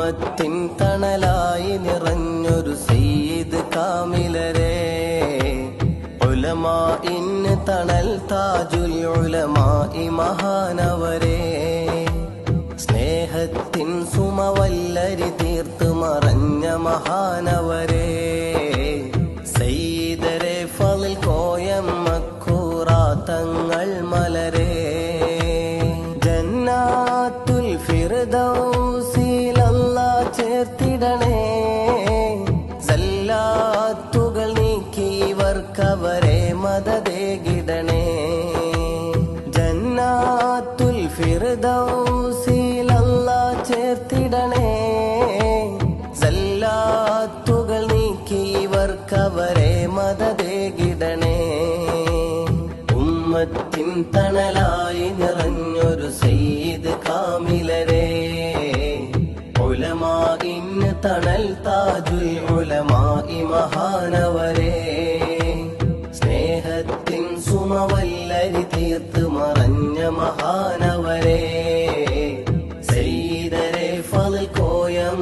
ഉമ്മത്തിൻ തണലായി നിറഞ്ഞൊരു സയ്യിദ് കാമിലരെ, ഉലമാഇന് തണൽ താജുൽ ഉലമായി മഹാനവരെ, സ്നേഹത്തിൻ സുമവല്ലരി തീർത്ത് മറഞ്ഞ മഹാനവരെ, സയ്യിദരെ ഫളിൽ കോയം മക്കൂറാത്തങ്ങൾ മലരെ, ജന്നാത്തുൽ ഫിർദൗസിൽ അല്ലാഹ് ചേർത്തിടണേ, സല്ലാത്തുകൾ നീക്കി ഇവർക്കവരെ മദദേകിടണേ, ജന്നാത്തുൽ ഫിർദൗസിൽ അല്ലാഹ് ചേർത്തിടണേ, സല്ലാത്തുകൾ നീക്കി ഇവർക്കവരെ മദദേകിടണേ, ഉമ്മത്തിൻ തണലായി നിറഞ്ഞൊരു സയ്യിദ് കാമിലരെ, ഉലമാഇന് തണൽ താജുൽ ഉലമായി മഹാനവരെ, സ്നേഹത്തിൻ സുമവല്ലരി തീർത്ത് മറഞ്ഞ മഹാനവരെ, സയ്യിദരെ ഫളിൽ കോയം